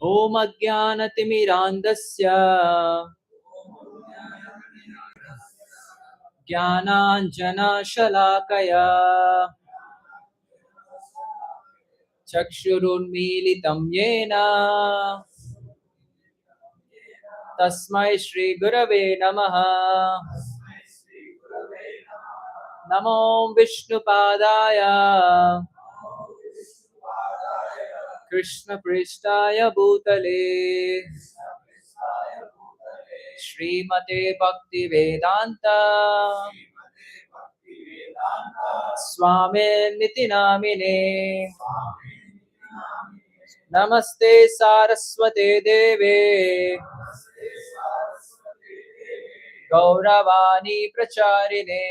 ॐ अज्ञानतिमिरान्धस्य ज्ञानाञ्जनशलाकया चक्षुरुन्मीलितं येन तस्मै श्रीगुरवे नमः। नमो विष्णुपादाय कृष्णपृष्ठाय भूतले श्रीमते भक्तिवेदान्त स्वामिनिति नामिने। नमस्ते सारस्वते देवे गौरवाणी प्रचारिणे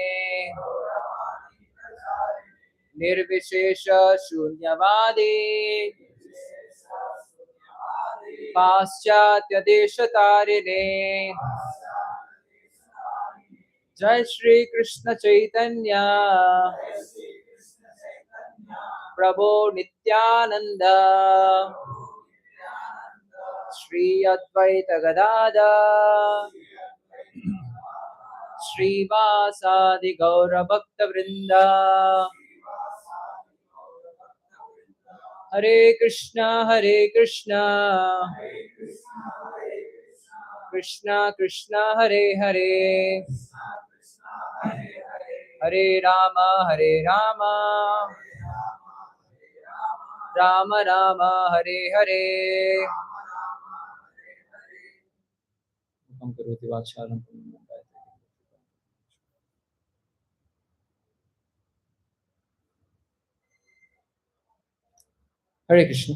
निर्विशेष शून्यवादी पाश्चात्य देश तारिणे। जय श्री कृष्ण चैतन्य प्रभो नित्यानंद श्री अद्वैत गदाधर श्रीवासादि गौर भक्त वृंद। हरे कृष्णा कृष्णा कृष्णा हरे हरे हरे राम राम राम हरे हरे। करोति वाचालं Hare Krishna.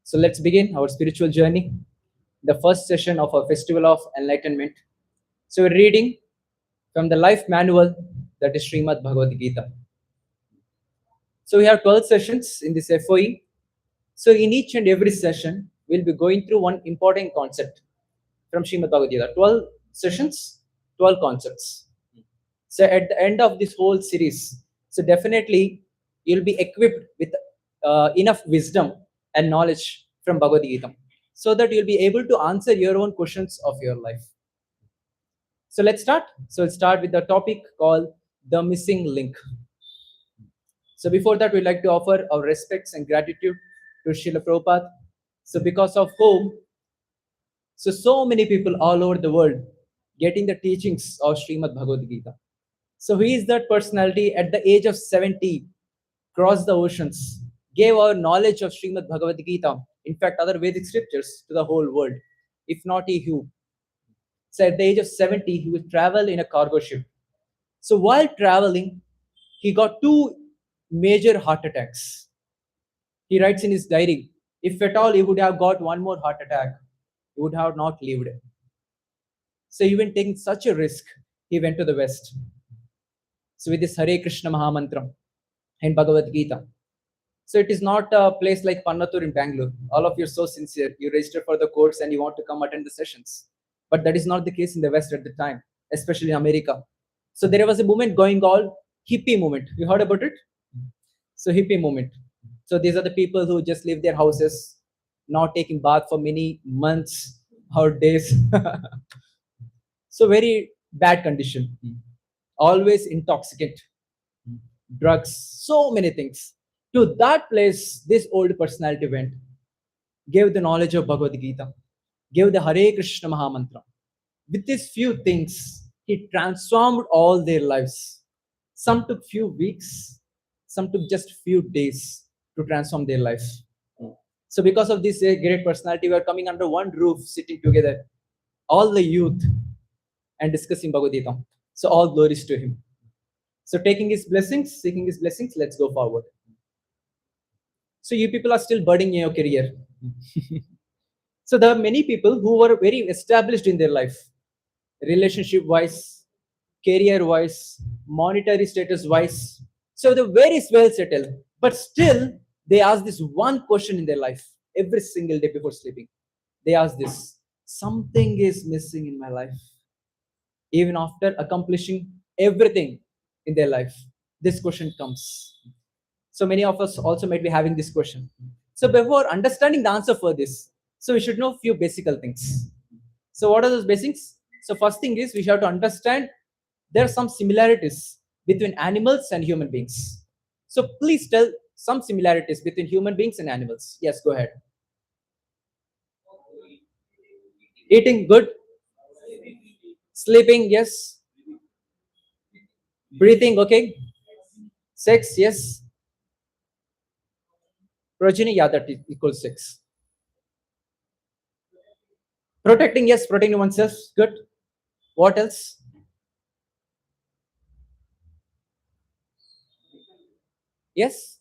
So let's begin our spiritual journey, the first session of our Festival of Enlightenment. So we're reading from the life manual, that is Srimad Bhagavad Gita. So we have 12 sessions in this FOE. So in each and every session, we'll be going through one important concept from Srimad Bhagavad Gita. 12 sessions, 12 concepts. So at the end of this whole series, so definitely you'll be equipped with enough wisdom and knowledge from Bhagavad Gita, so that you'll be able to answer your own questions of your life. So let's start. So we'll start with the topic called the missing link. So before that, we'd like to offer our respects and gratitude to Srila Prabhupada. So because of whom, so many people all over the world getting the teachings of Srimad Bhagavad Gita. So he is that personality at the age of 70, crossed the oceans, gave our knowledge of Srimad Bhagavad Gita, in fact, other Vedic scriptures, to the whole world. If not he who. So at the age of 70, he would travel in a cargo ship. So while traveling, he got two major heart attacks. He writes in his diary, if at all he would have got one more heart attack, he would have not lived. So even taking such a risk, he went to the West. So with this Hare Krishna Mahamantra and Bhagavad Gita. So it is not a place like Pannatur in Bangalore. All of you are so sincere. You register for the course and you want to come attend the sessions. But that is not the case in the West at the time, especially in America. So there was a movement going on, hippie movement. You heard about it? So hippie movement. So these are the people who just leave their houses, not taking bath for many months or days. So very bad condition. Always intoxicant, drugs, so many things. To that place, this old personality went, gave the knowledge of Bhagavad Gita, gave the Hare Krishna Mahamantra. With these few things, he transformed all their lives. Some took few weeks, some took just few days to transform their life. So because of this great personality, we are coming under one roof, sitting together, all the youth, and discussing Bhagavad Gita. So all glories to him. So taking his blessings, seeking his blessings, let's go forward. So you people are still budding in your career. So there are many people who were very established in their life, relationship wise, career wise, monetary status wise. So they're very well settled, but still they ask this one question in their life every single day before sleeping. They ask this, something is missing in my life. Even after accomplishing everything in their life, this question comes. So many of us also might be having this question. So before understanding the answer for this, so we should know few basic things. So what are those basics? So first thing is we have to understand there are some similarities between animals and human beings. So please tell some similarities between human beings and animals. Yes, go ahead. Eating good, sleeping yes, breathing okay, sex yes, progeny yeah that equals sex. Protecting yes, protecting oneself good. What else? Yes,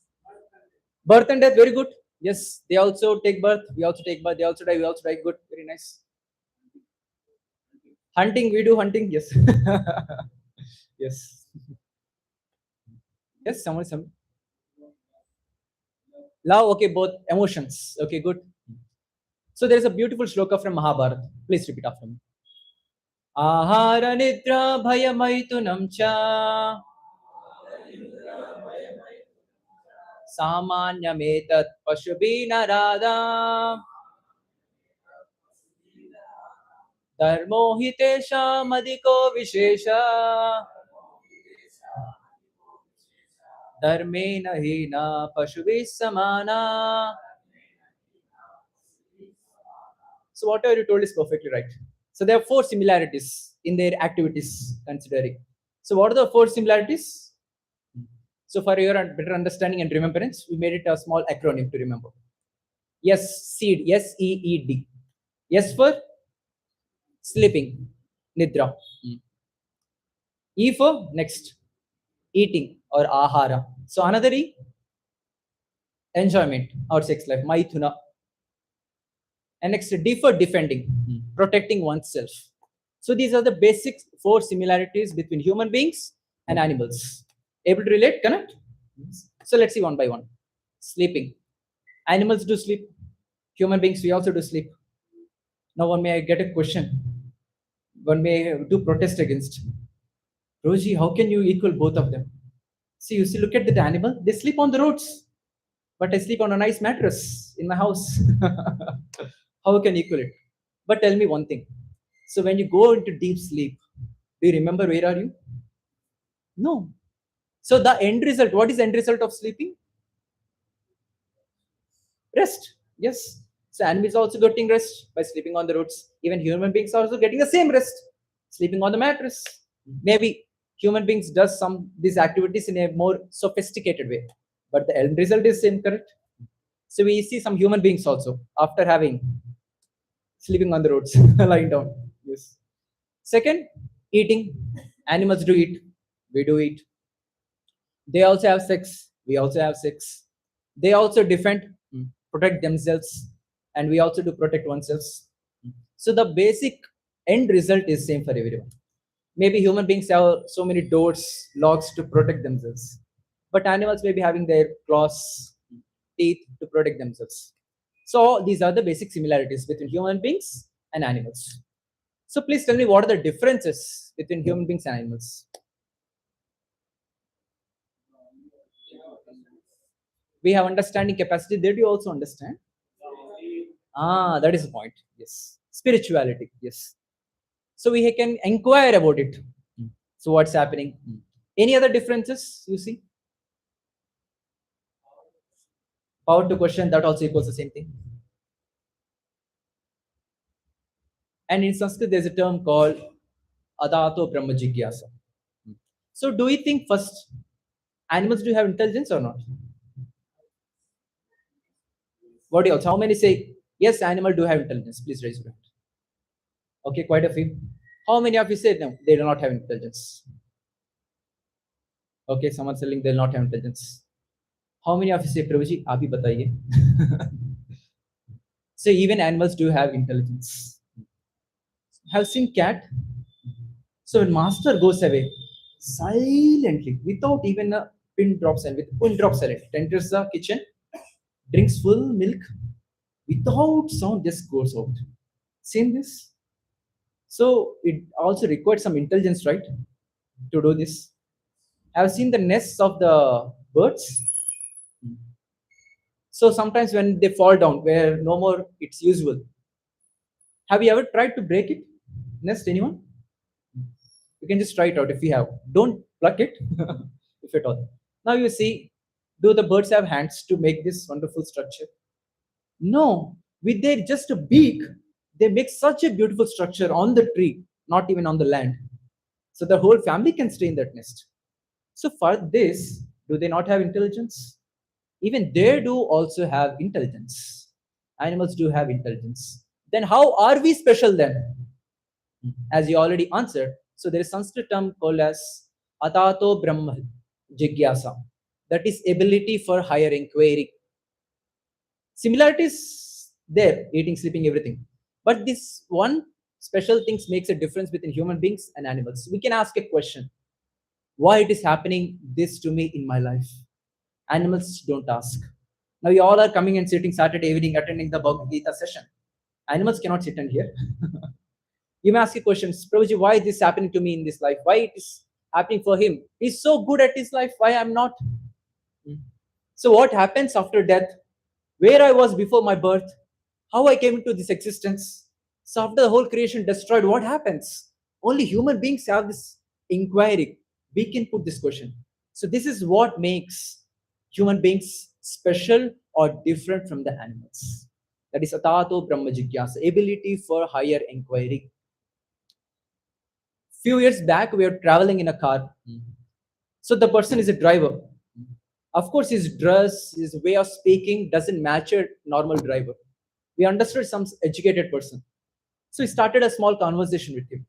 birth and death very good. Yes, they also take birth. We also take birth. They also die. We also die. Good, very nice. Hunting, we do hunting. Yes, yes, yes. Some love. Okay, both emotions. Okay, good. So there is a beautiful shloka from Mahabharata. Please repeat after me. Ahara nidra bhayamaitunam cha सामान्यमेतत् पशुभिनरादा धर्मो हि तेषामधिको विशेष धर्मेण हि न पशुभिः समाना. So whatever you told is perfectly right. So there are four similarities in their activities considering. So what are the four similarities? So for your better understanding and remembrance, we made it a small acronym to remember. Yes, seed, SEED. Yes for sleeping, nidra. E for next, eating or ahara. So another E, enjoyment or sex life, maithuna. And next D for defending, protecting oneself. So these are the basic four similarities between human beings and animals. Able to relate, connect? So let's see one by one. Sleeping. Animals do sleep. Human beings, we also do sleep. Now one may get a question. One may do protest against. Roji, how can you equal both of them? See, you see, look at the animal. They sleep on the roads, but I sleep on a nice mattress in my house. How can you equal it? But tell me one thing. So when you go into deep sleep, do you remember where are you? No. So the end result, what is the end result of sleeping? Rest. Yes. So animals also getting rest by sleeping on the roads. Even human beings are also getting the same rest, sleeping on the mattress. Maybe human beings does some these activities in a more sophisticated way, but the end result is same, correct? So we see some human beings also after having sleeping on the roads, lying down. Yes. Second, eating. Animals do eat. We do eat. They also have sex. We also have sex. They also defend, protect themselves, and we also do protect oneself. So the basic end result is same for everyone. Maybe human beings have so many doors, locks to protect themselves, but animals may be having their claws, teeth to protect themselves. So these are the basic similarities between human beings and animals. So please tell me what are the differences between human beings and animals? We have understanding capacity. Did you also understand? Ah, that is the point. Yes. Spirituality. Yes. So we can inquire about it. So what's happening? Any other differences you see? Power to question, that also equals the same thing. And in Sanskrit, there's a term called Adato Brahma Jigyasa. So do you think first animals do have intelligence or not? What else? How many say yes, animal do have intelligence? Please raise your hand. Okay, quite a few. How many of you say no, they do not have intelligence? Okay, someone telling they'll not have intelligence. How many of you say Prabhuji, आप ही बताइए? So even animals do have intelligence. Have seen cat? So when master goes away, silently, without even a pin drop silent, with pin drop silent, it enters the kitchen, drinks full milk, without sound, just goes out. Seen this? So it also requires some intelligence, right, to do this. I've seen the nests of the birds. So sometimes when they fall down where no more it's usual, have you ever tried to break it? Nest, anyone? You can just try it out if you have. Don't pluck it, if at all. Now you see, do the birds have hands to make this wonderful structure? No. With their just a beak, they make such a beautiful structure on the tree, not even on the land. So the whole family can stay in that nest. So for this, do they not have intelligence? Even they do also have intelligence. Animals do have intelligence. Then how are we special then? As you already answered, so there is Sanskrit term called as Atato Brahma Jigyasa. That is ability for higher inquiry. Similarities there, eating, sleeping, everything. But this one special things makes a difference between human beings and animals. We can ask a question: why it is happening this to me in my life? Animals don't ask. Now you all are coming and sitting Saturday evening attending the Bhagavad Gita session. Animals cannot sit and hear. You may ask a question, Prabhuji, why is this happening to me in this life? Why it is happening for him? He's so good at his life. Why I'm not? So what happens after death? Where I was before my birth? How I came into this existence? So after the whole creation destroyed, what happens? Only human beings have this inquiry. We can put this question. So this is what makes human beings special or different from the animals. That is atato brahma jigyasa, ability for higher inquiry. Few years back, we were traveling in a car. So the person is a driver. Of course, his dress, his way of speaking doesn't match a normal driver. We understood some educated person. So he started a small conversation with him.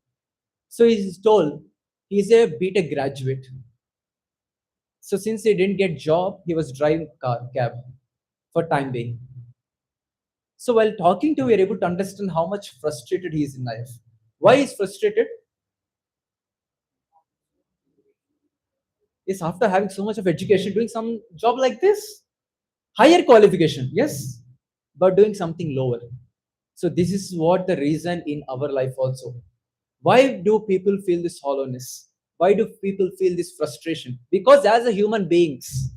So he's told he's a BTech graduate. So since he didn't get job, he was driving cab for time being. So while talking to, we are able to understand how much frustrated he is in life. Why he's frustrated? Is after having so much of education, doing some job like this, higher qualification, yes, but doing something lower. So this is what the reason in our life also. Why do people feel this hollowness? Why do people feel this frustration? Because as a human beings,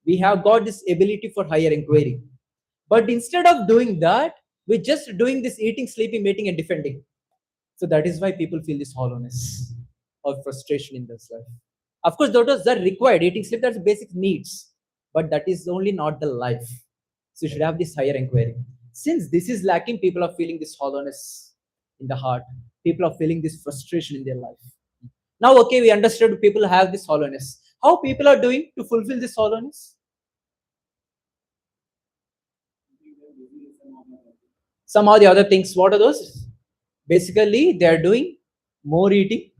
we have got this ability for higher inquiry. But instead of doing that, we're just doing this eating, sleeping, mating, and defending. So that is why people feel this hollowness or frustration in this life. Of course, those are required. Eating, sleep, that's basic needs. But that is only not the life. So you should have this higher inquiry. Since this is lacking, people are feeling this hollowness in the heart. People are feeling this frustration in their life. Now, okay, we understood people have this hollowness. How people are doing to fulfill this hollowness? Somehow the other things, what are those? Basically, they are doing more eating,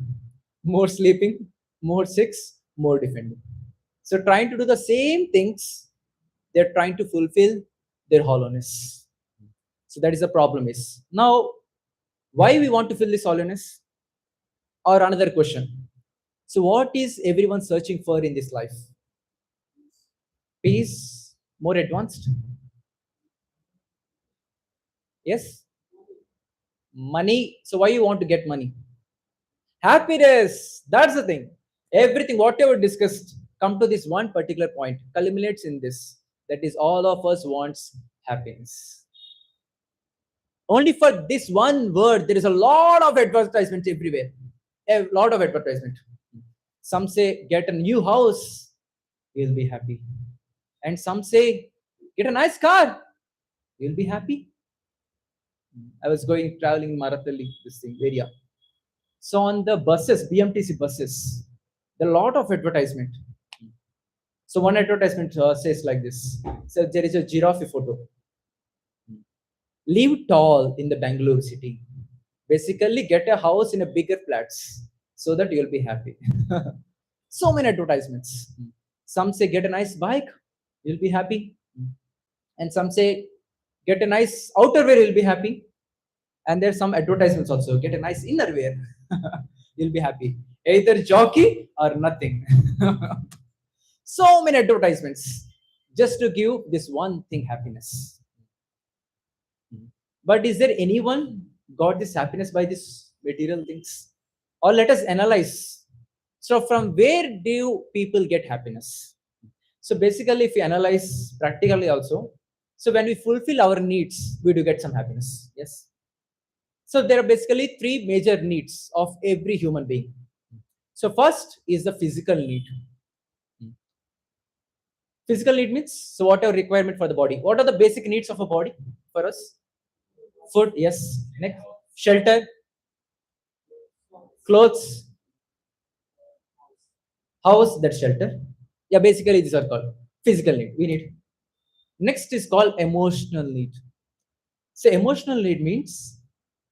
more sleeping, more sex, more defending. So trying to do the same things, they're trying to fulfill their hollowness. So that is the problem is. Now, why we want to fill this hollowness? Or another question. So what is everyone searching for in this life? Peace, more advanced? Yes? Money. So why you want to get money? Happiness. That's the thing. Everything, whatever discussed, come to this one particular point, culminates in this. That is, all of us wants happiness. Only for this one word, there is a lot of advertisements everywhere. A lot of advertisement. Some say, get a new house, you'll be happy. And some say, get a nice car, you'll be happy. I was going traveling in Marathalli, this thing, area. So on the buses, BMTC buses, there are a lot of advertisement. So one advertisement says like this. So there is a giraffe photo. Live tall in the Bangalore city. Basically, get a house in a bigger flats so that you'll be happy. So many advertisements. Some say get a nice bike, you'll be happy. And some say get a nice outerwear, you'll be happy. And there's some advertisements also. Get a nice innerwear, you'll be happy. Either jockey or nothing. So many advertisements just to give this one thing happiness. But is there anyone got this happiness by these material things? Or let us analyze. So from where do people get happiness? So basically, if you analyze practically also, So when we fulfill our needs, we do get some happiness. Yes. So there are basically three major needs of every human being. So first is the physical need. Physical need means so whatever requirement for the body. What are the basic needs of a body for us? Food, yes. Next, shelter, clothes, house, that shelter. Yeah, basically these are called physical need. We need. Next is called emotional need. So emotional need means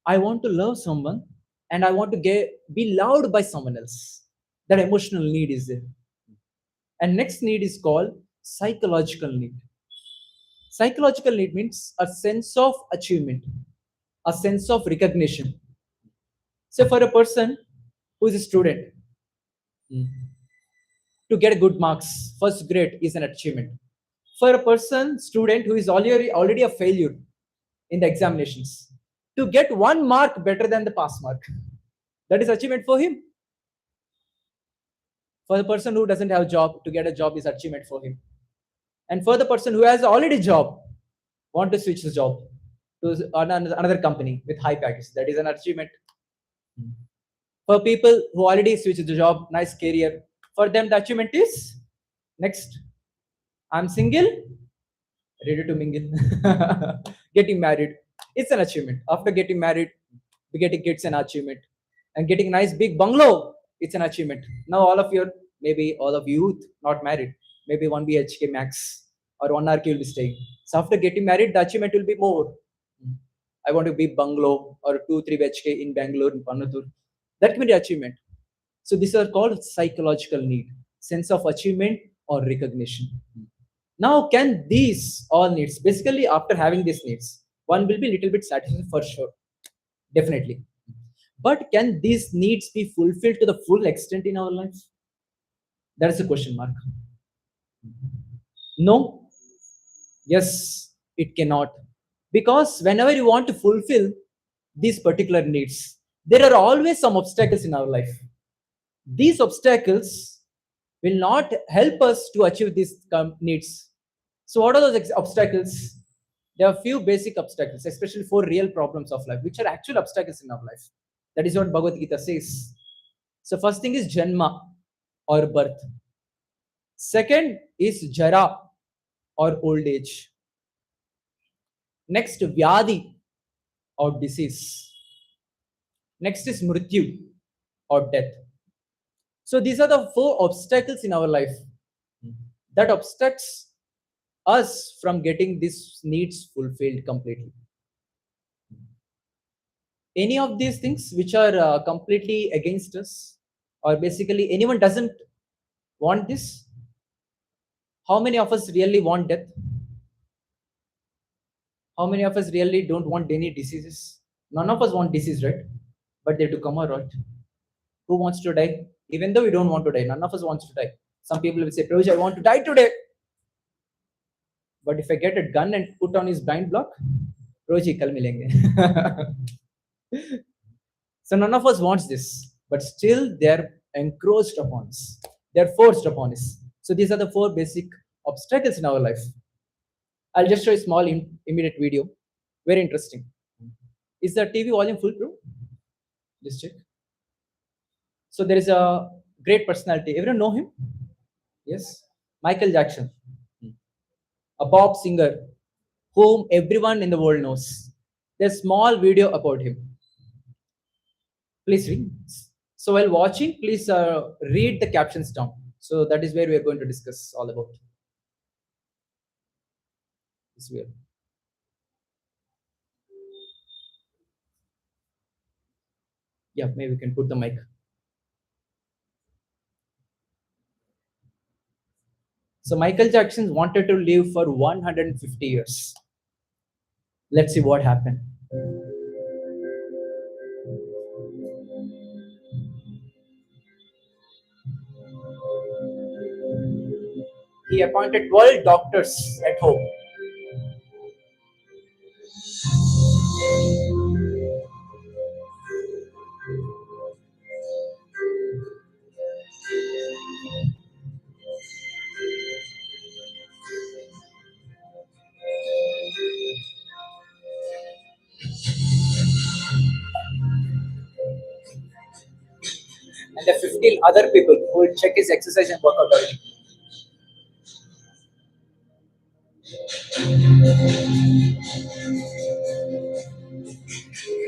I want to love someone and I want to be loved by someone else. That emotional need is there. And next need is called psychological need. Psychological need means a sense of achievement, a sense of recognition. So for a person who is a student, to get good marks, first grade is an achievement. For a person, student who is already a failure in the examinations, to get 1 mark better than the pass mark, that is achievement for him. For the person who doesn't have a job, to get a job is achievement for him. And for the person who has already job, want to switch the job to another company with high package, that is an achievement. For people who already switched the job, nice career, for them the achievement is next. I'm single, ready to mingle. Getting married, it's an achievement. After getting married, getting kids an achievement, and getting a nice big bungalow, it's an achievement. Now all of your maybe all of youth not married, maybe 1 BHK max or 1 RK will be staying. So after getting married, the achievement will be more. I want to be bungalow or 2 3 BHK in Bangalore in Panatur. That can be achievement. So these are called psychological need, sense of achievement or recognition. Now, can these all needs, basically after having these needs, one will be little bit satisfied for sure, definitely. But can these needs be fulfilled to the full extent in our life? That is a question mark. No, yes, it cannot. Because whenever you want to fulfill these particular needs, there are always some obstacles in our life. These obstacles will not help us to achieve these needs. So, what are those obstacles? There are few basic obstacles, especially for real problems of life, which are actual obstacles in our life. That is what Bhagavad Gita says. So, first thing is Janma or birth. Second is Jara or old age. Next, Vyadi or disease. Next is Mrityu or death. So, these are the four obstacles in our life that obstructs us from getting these needs fulfilled completely. Any of these things which are completely against us, or basically anyone doesn't want this, how many of us really want death? How many of us really don't want any diseases? None of us want disease, right? But they do come out, right? Who wants to die? Even though we don't want to die, none of us wants to die. Some people will say, Prabhuji, I want to die today. But if I get a gun and put on his blind block, Prabhuji, kal milenge. So none of us wants this, but still they're encroached upon us. They're forced upon us. So these are the four basic obstacles in our life. I'll just show a small immediate video. Very interesting. Is the TV volume full, bro? Just check. So there is a great personality. Everyone know him? Yes. Michael Jackson, a pop singer whom everyone in the world knows. There's a small video about him. Please read. So while watching, please read the captions down. So that is where we are going to discuss all about this video. Yeah, maybe we can put the mic. So Michael Jackson wanted to live for 150 years. Let's see what happened. He appointed 12 doctors at home. kill other people who will check his exercise and workout early.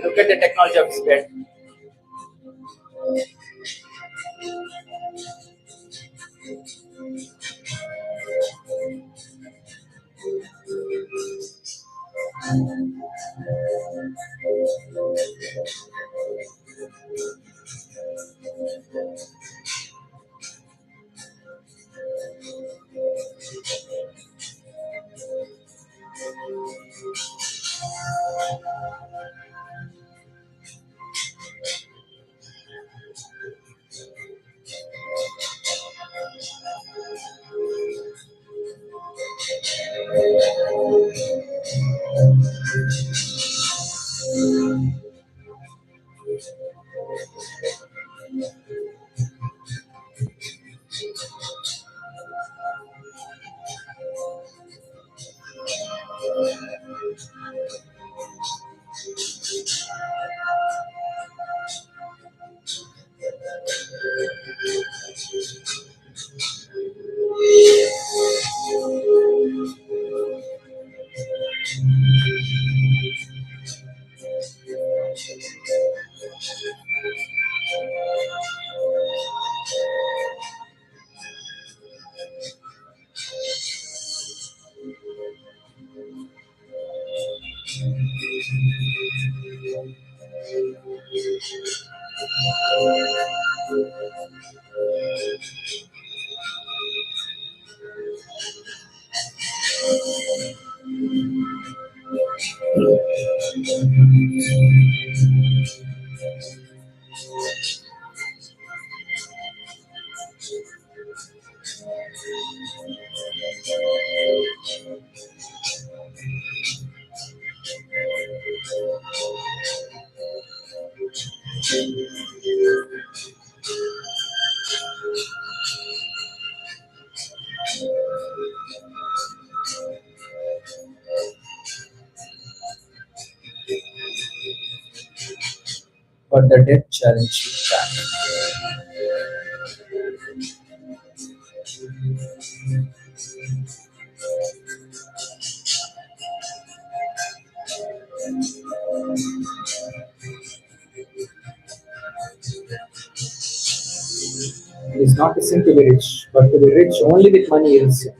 Look at the technology of his bed. But the death challenged him back. It is not a sin to be rich, but to be rich only with money is sin.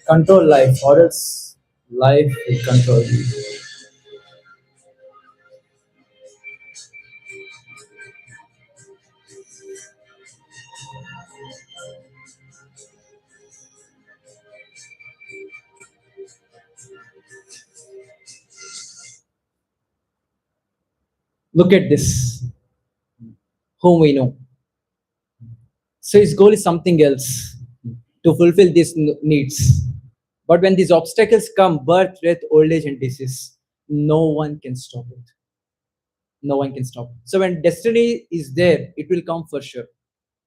Control life, or else life will control you. Look at this, whom we know. So his goal is something else to fulfill these needs. But when these obstacles come, birth, death, old age, and disease, no one can stop it. No one can stop. So when destiny is there, it will come for sure.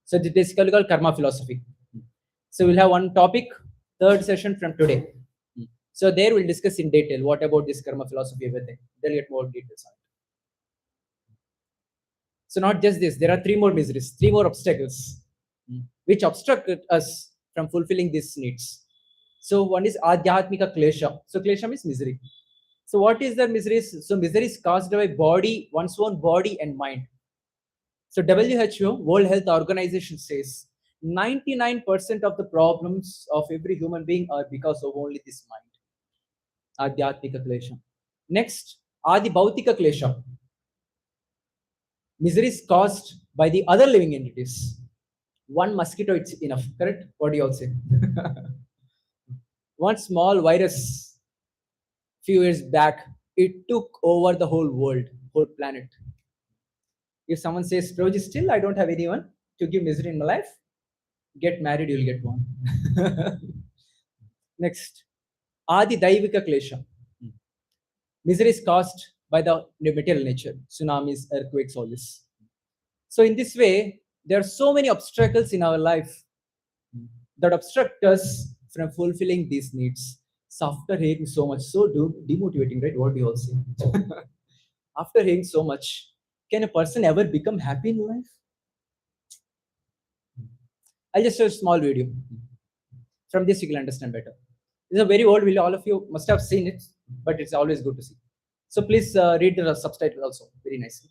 So this is basically called karma philosophy. So we'll have one topic, third session from today. So there we'll discuss in detail what about this karma philosophy, everything. They'll get more details on it. So not just this, there are three more miseries, three more obstacles which obstruct us from fulfilling these needs. So one is adhyatmika klesha. So klesha means misery. So what is the miseries? So misery is caused by body, one's own body and mind. So WHO, World Health Organization says 99% of the problems of every human being are because of only this mind. Adhyatmika klesha. Next, Adi Bhautika klesha. Misery is caused by the other living entities. One mosquito, it's enough, correct? What do you all say? One small virus, few years back, it took over the whole world, whole planet. If someone says, Prabhuji, still I don't have anyone to give misery in my life, get married, you'll get one. Next, Adi Daivika Klesha. Misery is caused by the material nature, tsunamis, earthquakes, all this. So in this way, there are so many obstacles in our life that obstruct us from fulfilling these needs. So after hearing so much, so demotivating, right? What do you all say? After hearing so much, can a person ever become happy in life? I'll just show a small video. From this, you can understand better. It's a very old video. All of you must have seen it, but it's always good to see. So please read the subtitle also very nicely.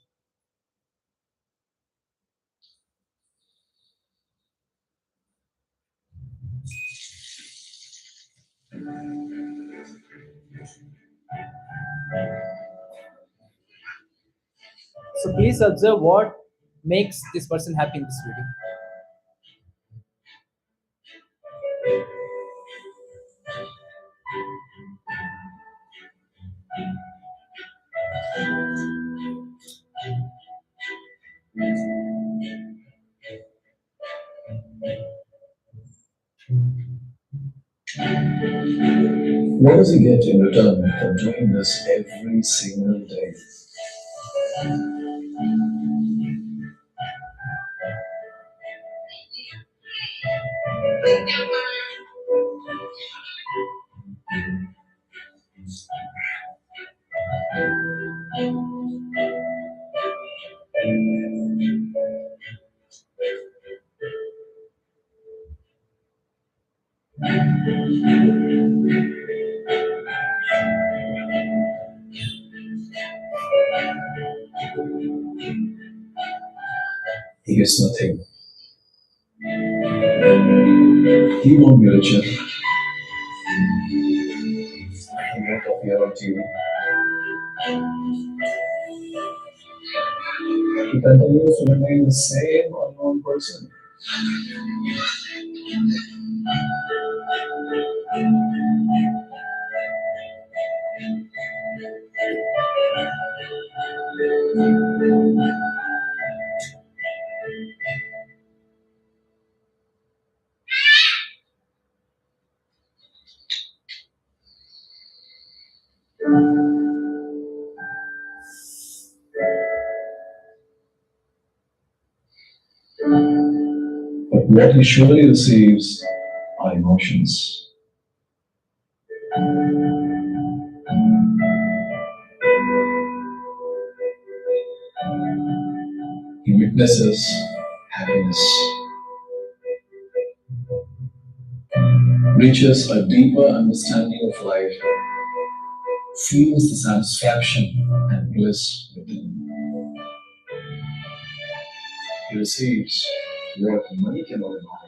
So please observe what makes this person happy in this video. What does he get in return for doing this every single day? He gets nothing. He won't be richer. He won't appear on TV. He continues to remain the same unknown person. But what he surely receives are emotions. He witnesses happiness, reaches a deeper understanding of life, feels the satisfaction and bliss within. He receives what money cannot buy.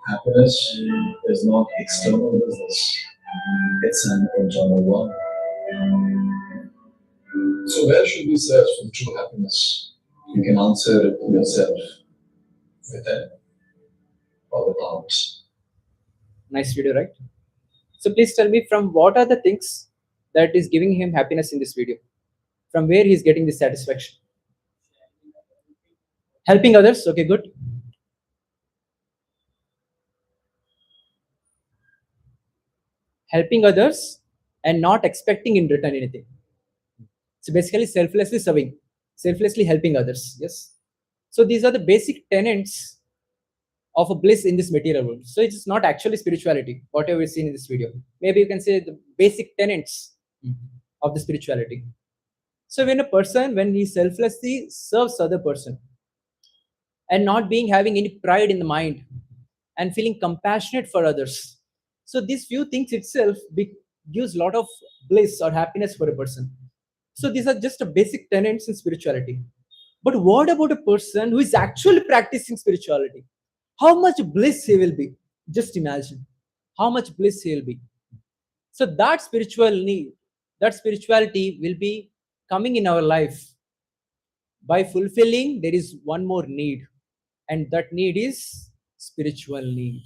Happiness is not external business, it's an internal one. So, where should we search for true happiness? You can answer it yourself, within or without. Nice video, right? So please tell me from what are the things that is giving him happiness in this video? From where he's getting this satisfaction? Helping others. Okay, good. Helping others and not expecting in return anything. So basically, selflessly serving, selflessly helping others. Yes. So these are the basic tenets of a bliss in this material world. So it's not actually spirituality, whatever we've seen in this video. Maybe you can say the basic tenets of the spirituality. So when a person, when he selflessly serves other person and not being having any pride in the mind and feeling compassionate for others, so these few things itself gives a lot of bliss or happiness for a person. So these are just a basic tenets in spirituality. But what about a person who is actually practicing spirituality? How much bliss he will be? Just imagine how much bliss he will be. So that spiritual need, that spirituality will be coming in our life by fulfilling. There is one more need, and that need is spiritual need.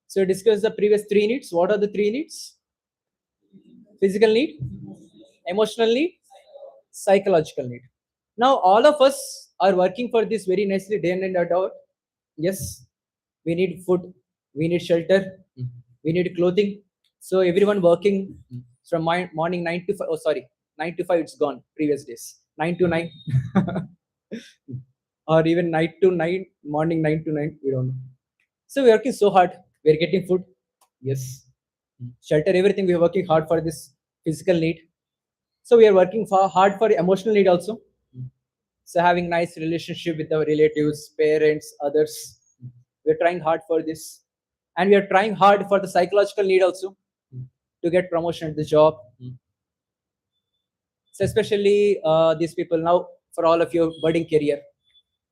So discuss the previous three needs. What are the three needs? Physical need, emotional need, psychological need. Now all of us are working for this very nicely day in and out. Yes, we need food, we need shelter, we need clothing. So everyone working from morning 9 to 5. Oh, sorry, 9 to 5. It's gone. Previous days 9 to 9. or even night to night, morning 9 to 9, we don't know. So we're working so hard. We're getting food. Yes. Shelter, everything. We're working hard for this physical need. So we are working hard for emotional need also. So having nice relationship with our relatives, parents, others. We're trying hard for this. And we are trying hard for the psychological need also to get promotion at the job. So especially these people now for all of your budding career.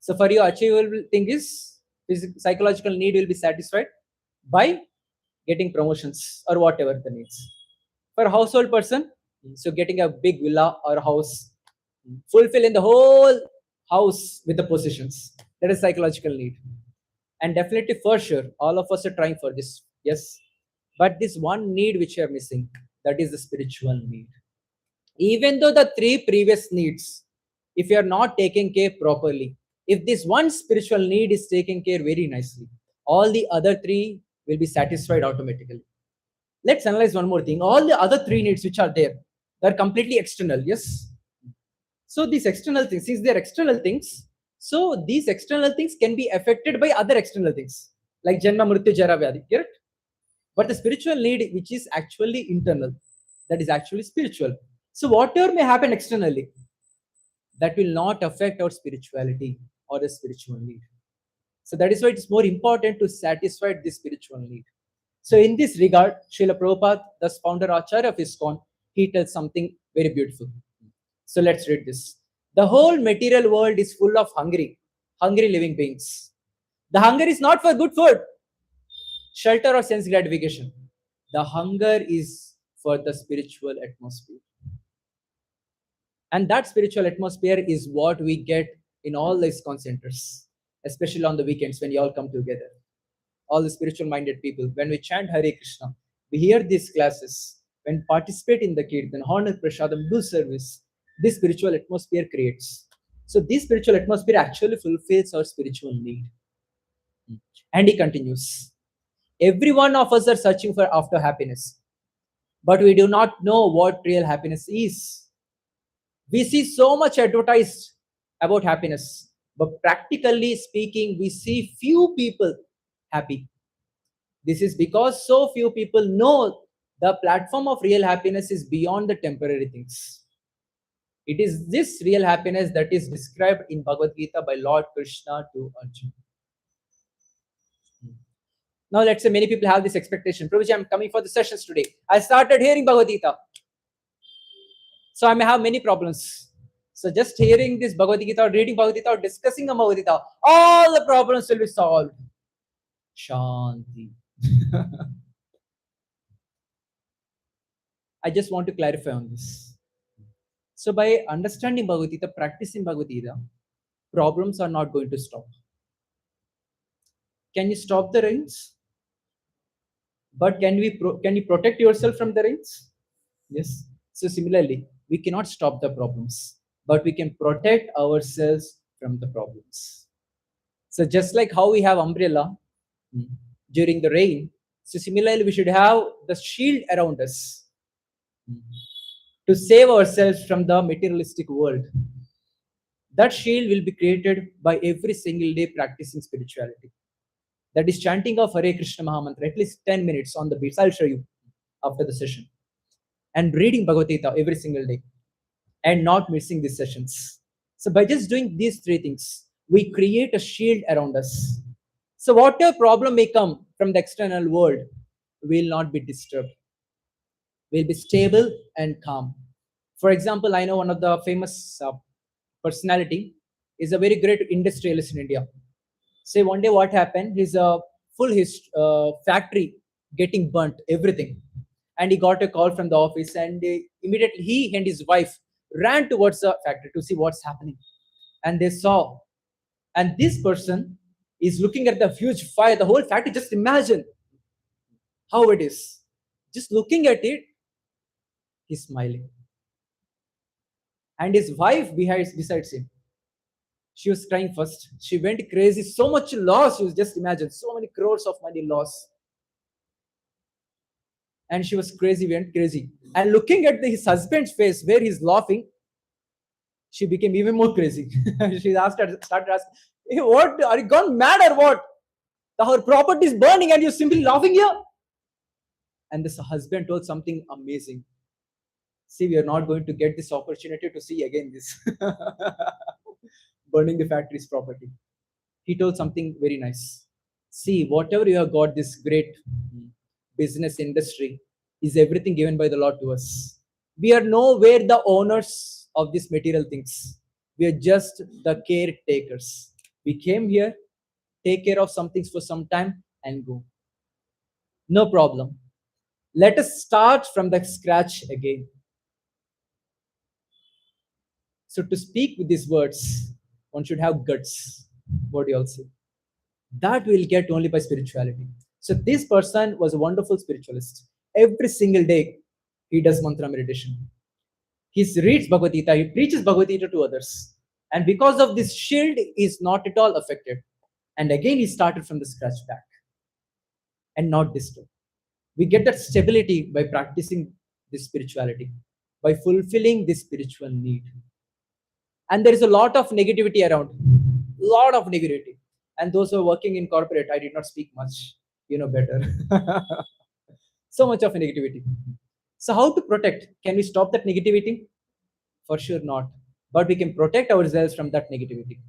So for your achievable thing is psychological need will be satisfied by getting promotions or whatever the needs. For a household person, so getting a big villa or house, fulfilling the whole house with the possessions. That is psychological need. And definitely for sure, all of us are trying for this. Yes. But this one need which we are missing, that is the spiritual need. Even though the three previous needs, if you are not taking care properly, if this one spiritual need is taken care very nicely, all the other three will be satisfied automatically. Let's analyze one more thing. All the other three needs which are there, they're completely external. Yes. So these external things, since they're external things, so these external things can be affected by other external things like Janma, Mrityu, Jara, Vyadi. Correct? But the spiritual need, which is actually internal, that is actually spiritual. So whatever may happen externally, that will not affect our spirituality or the spiritual need. So that is why it's more important to satisfy this spiritual need. So in this regard, Srila Prabhupada, the founder Acharya of ISKCON, he tells something very beautiful. So let's read this. The whole material world is full of hungry living beings. The hunger is not for good food, shelter, or sense gratification. The hunger is for the spiritual atmosphere. And that spiritual atmosphere is what we get in all these centers, especially on the weekends when you all come together. All the spiritual minded people, when we chant Hare Krishna, we hear these classes, when participate in the Kirtan, honor Prasadam, do service, this spiritual atmosphere creates. So this spiritual atmosphere actually fulfills our spiritual need. And he continues, every one of us are searching for after happiness, but we do not know what real happiness is. We see so much advertised about happiness, but practically speaking, we see few people happy. This is because so few people know the platform of real happiness is beyond the temporary things. It is this real happiness that is described in Bhagavad Gita by Lord Krishna to Arjuna. Now, let's say many people have this expectation. Prabhuji, I'm coming for the sessions today. I started hearing Bhagavad Gita. So I may have many problems. So just hearing this Bhagavad Gita or reading Bhagavad Gita or discussing Bhagavad Gita, all the problems will be solved. Shanti. I just want to clarify on this. So by understanding Bhagavad Gita, practicing Bhagavad Gita, problems are not going to stop. Can you stop the rains? But can you protect yourself from the rains? Yes. So similarly, we cannot stop the problems, but we can protect ourselves from the problems. So just like how we have umbrella during the rain, so similarly we should have the shield around us to save ourselves from the materialistic world. That shield will be created by every single day practicing spirituality. That is chanting of Hare Krishna Mahamantra, at least 10 minutes on the beats. I'll show you after the session. And reading Bhagavad Gita every single day and not missing these sessions. So by just doing these three things, we create a shield around us. So whatever problem may come from the external world will not be disturbed. We'll be stable and calm. For example, I know one of the famous personality is a very great industrialist in India. Say one day what happened, his full factory getting burnt, everything. And he got a call from the office, and immediately he and his wife ran towards the factory to see what's happening. And they saw, and this person is looking at the huge fire, the whole factory. Just imagine how it is. Just looking at it, he's smiling. And his wife besides him, she was crying first. She went crazy. So much loss. You just imagine so many crores of money loss. And she was crazy, went crazy. And looking at his husband's face where he's laughing, She became even more crazy. She started asking, "Hey, what? Are you gone mad or what? Our property is burning and you're simply laughing here?" And this husband told something amazing. See, we are not going to get this opportunity to see again this burning the factory's property. He told something very nice. See, whatever you have got, this great business industry is everything given by the Lord to us. We are nowhere the owners of these material things. We are just the caretakers. We came here, take care of some things for some time, and go. No problem. Let us start from the scratch again. So, to speak with these words, one should have guts. What do you all say? That we'll get only by spirituality. So this person was a wonderful spiritualist. Every single day, he does mantra meditation. He reads Bhagavad Gita, he preaches Bhagavad Gita to others. And because of this shield, is not at all affected. And again, he started from the scratch back and not disturbed. We get that stability by practicing this spirituality, by fulfilling this spiritual need. And there is a lot of negativity around, lot of negativity. And those who are working in corporate, I did not speak much, you know better. So much of negativity. So how to protect? Can we stop that negativity? For sure not. But we can protect ourselves from that negativity.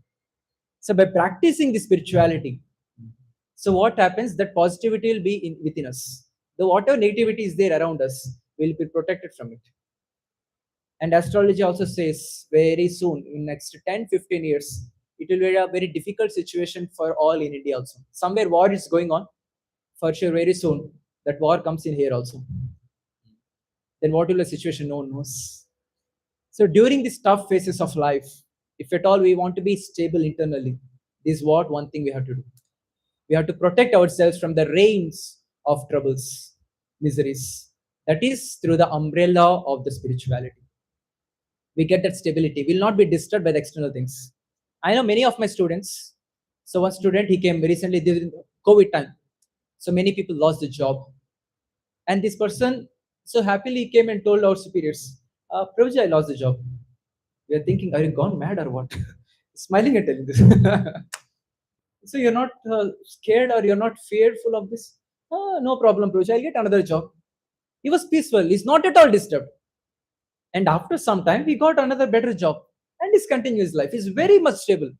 So by practicing the spirituality, so what happens, that positivity will be within us. The whatever negativity is there around us will be protected from it. And astrology also says very soon, in next 10-15 years, it will be a very difficult situation for all in India also. Somewhere war is going on, for sure very soon that war comes in here also. Then what will the situation? No one knows. So during these tough phases of life, if at all we want to be stable internally, this is what one thing we have to do. We have to protect ourselves from the rains of troubles, miseries. That is through the umbrella of the spirituality. We get that stability. We'll not be disturbed by the external things. I know many of my students. So one student, he came recently during COVID time. So many people lost the job. And this person so happily came and told our superiors, Prabhuji, I lost the job. We are thinking, are you gone mad or what? Smiling and telling this. So you're not scared or you're not fearful of this? No problem, Prabhuji, I'll get another job. He was peaceful. He's not at all disturbed. And after some time, he got another better job. And he's continuing his life. He's very much stable.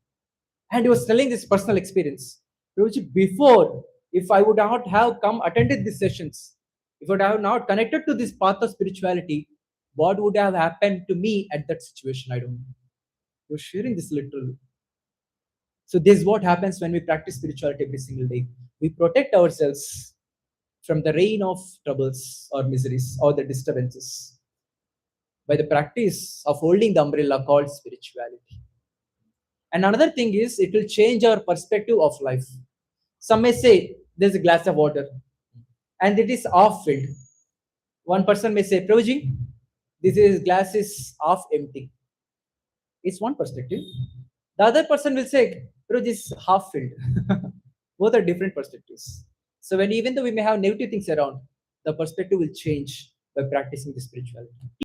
And he was telling this personal experience. Prabhuji, before, if I would not have come attended these sessions, if I would have not connected to this path of spirituality, what would have happened to me at that situation? I don't know. You're sharing this literally. So this is what happens when we practice spirituality every single day. We protect ourselves from the rain of troubles or miseries or the disturbances by the practice of holding the umbrella called spirituality. And another thing is, it will change our perspective of life. Some may say, there's a glass of water and it is half filled. One person may say, Prabhuji, glass is half empty. It's one perspective. The other person will say, Prabhuji, this is half filled. Both are different perspectives. So when even though we may have negative things around, the perspective will change by practicing the spirituality.